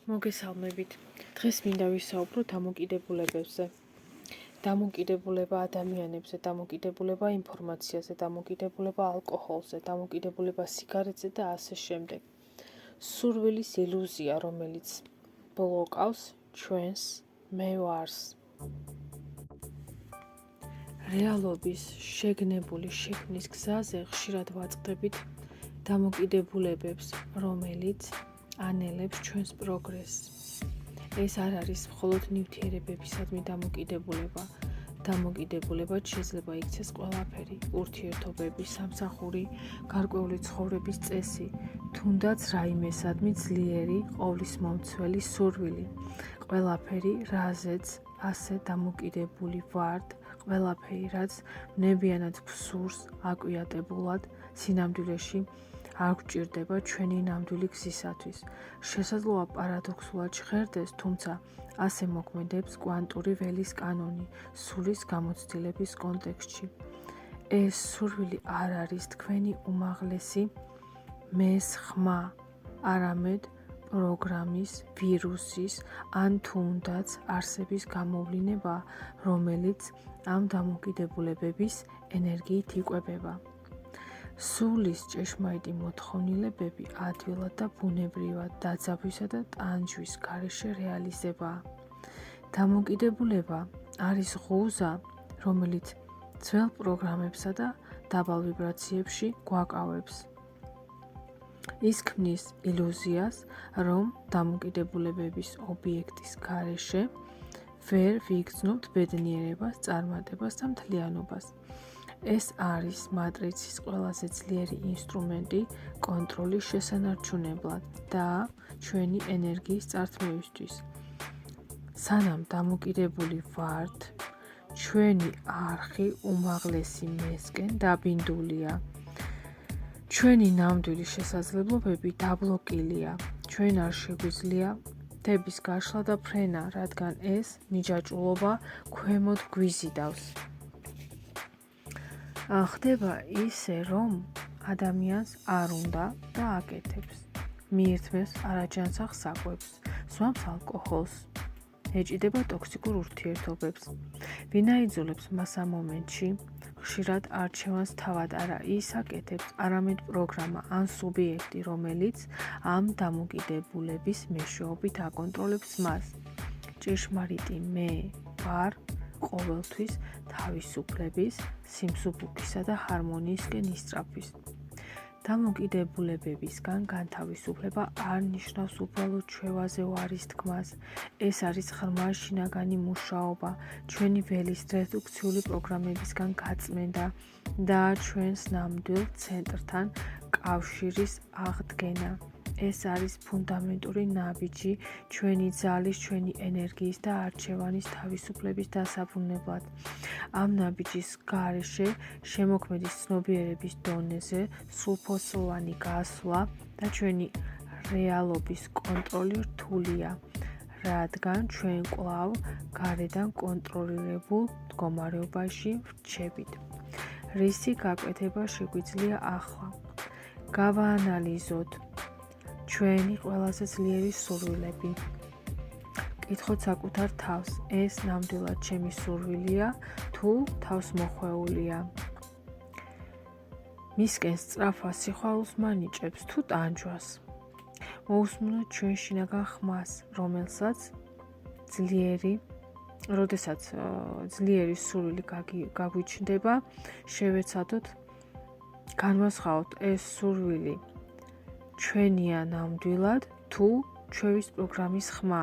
მოგესალმებით. დღეს მინდა ვისაუბრო დამოკიდებულებებზე. დამოკიდებულება ადამიანებზე, დამოკიდებულება ინფორმაციაზე, დამოკიდებულება ალკოჰოლზე, დამოკიდებულება სიგარეტზე და ასე შემდეგ. სურვილის ილუზია, რომელიც ბლოკავს ჩვენს მევარს. რეალობის შეგნებული შექმნის გზაზე ხშირად ვაწყდებით დამოკიდებულებებს, რომელიც ანელებს ჩვენს პროგრესს. ეს არ არის მხოლოდ ნივთიერებებისადმი დამოკიდებულება. დამოკიდებულებად შეიძლება იქცეს ყველაფერი: ურთიერთობები, სამსახური, გარკვეული ცხოვრების წესი, თუნდაც რაიმესადმი ძლიერი, ყოვლისმომცველი სურვილი. ყველაფერი, რაზეც ასე დამოკიდებული ვართ, ყველაფერი, რაც ვნებიანად გვსურს აკვიატებულად, სინამდვილეში არ გვჭირდება ჩვენი ნამდვილი გზისათვის. შესაძლოა პარადოქსულად ჟღერდეს, თუმცა ასე მოქმედებს კვანტური ველის კანონი სულის გამოცდილების კონტექსტში. ეს სურვილი არ არის თქვენი უმაღლესი მეს ხმა, არამედ პროგრამის, ვირუსის ან თუნდაც არსების გამოვლინება, რომელიც ამ დამოკიდებულებების ენერგიით იკვებება. სულის ჭეშმარიტი მოთხოვნილებები ადვილად და ბუნებრივად დაძაბვისა და ტანჯვის გარეშე რეალიზებაა. დამოკიდებულება არის ღუზა, რომელიც ძველ პროგრამებსა და დაბალ ვიბრაციებში გვაკავებს. ის ქმნის ილუზიას, რომ დამოკიდებულებების ობიექტის გარეშე ვერ ვიგრძნობთ ბედნიერებას, წარმატებას და მთლიანობას. ეს არის მატრიცის ყველაზე ძლიერი ინსტრუმენტი კონტროლის შესანარჩუნებლად და ჩვენი ენერგიის წართმევისთვის. სანამ დამოკიდებული ვართ, ჩვენი არხი უმაღლესი მესკენ დაბინდულია. ჩვენი ნამდვილი შესაძლებლობები დაბლოკილია. ჩვენ არ შეგვიძლია მთების გაშლა და ფრენა, რადგან ეს მიჯაჭვულობა ქვემოთ გვიზიდავს. ხდება ისე, რომ ადამიანს არ უნდა და აკეთებს. მიირთმევს არაჯანსაღ საკვებს, სვამს ალკოჰოლს, ეჭიდება ტოქსიკურ ურთიერთობებს. ვინაიძულებს მას ამ მომენტში, ხშირად არჩევანს თავად არა ის აკეთებს, არამედ პროგრამა ან სუბიექტი, რომელიც ამ დამოკიდებულების მეშვეობით აკონტროლებს მას. ჭეშმარიტი მე ვარ ყოველთვის თავისუფლების, სიმსუბუქისა და ჰარმონიისკენ ისწრაფვის. დამოკიდებულებებისგან განთავისუფლება არ ნიშნავს უბრალოდ ჩვევაზე ვარის თქმას. ეს არის ღრმა შინაგანი მუშაობა, ჩვენი ველის რედუქციული პროგრამებისგან გაწმენდა და ჩვენს ნამდვილ ცენტრთან კავშირის აღდგენა. ეს არის ფუნდამენტური ნაბიჯი ჩვენი ძალის, ჩვენი ენერგიის და არჩევანის თავისუფლების დასაბრუნებლად. ამ ნაბიჯის გარეშე შემოქმედის ცნობიერების დონეზე სრულფასოვანი გასვლა და ჩვენი რეალობის კონტროლი რთულია, რადგან ჩვენ კვლავ გარედან კონტროლირებულ მდგომარეობაში ვრჩებით. რისი გაკვეთება შეგვიძლია ახლა? გავაანალიზოთ ჩვენი ყველაზე ძლიერი სურვილები. კითხოთ საკუთარ თავს, ეს ნამდვილად ჩემი სურვილია თუ თავსმოხვეულია? მისკენ სწრაფვა სიხვალულს მანიჭებს თუ ტანჯვას? მოусმინოთ ჩვენ შინაგან ხმას, როდესაც ძლიერი სურვილი გაგვიჩნდება, შევეცადოთ განვასხვაოთ ეს სურვილი ჩვენია ნამდვილად თუ ჩვევის პროგრამის ხმა.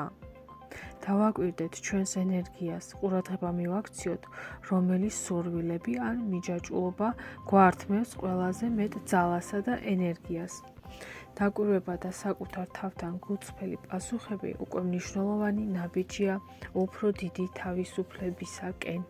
დავაკვირდეთ ჩვენს ენერგიას, ყურადღება მივაქციოთ, რომელი სურვილები ან მიჯაჭვულობა გვართმევს ყველაზე მეტ ძალასა და ენერგიას. დაკვირვება და საკუთარ თავთან გულწრფელი პასუხები უკვე მნიშვნელოვანი ნაბიჯია უფრო დიდი თავისუფლებისაკენ.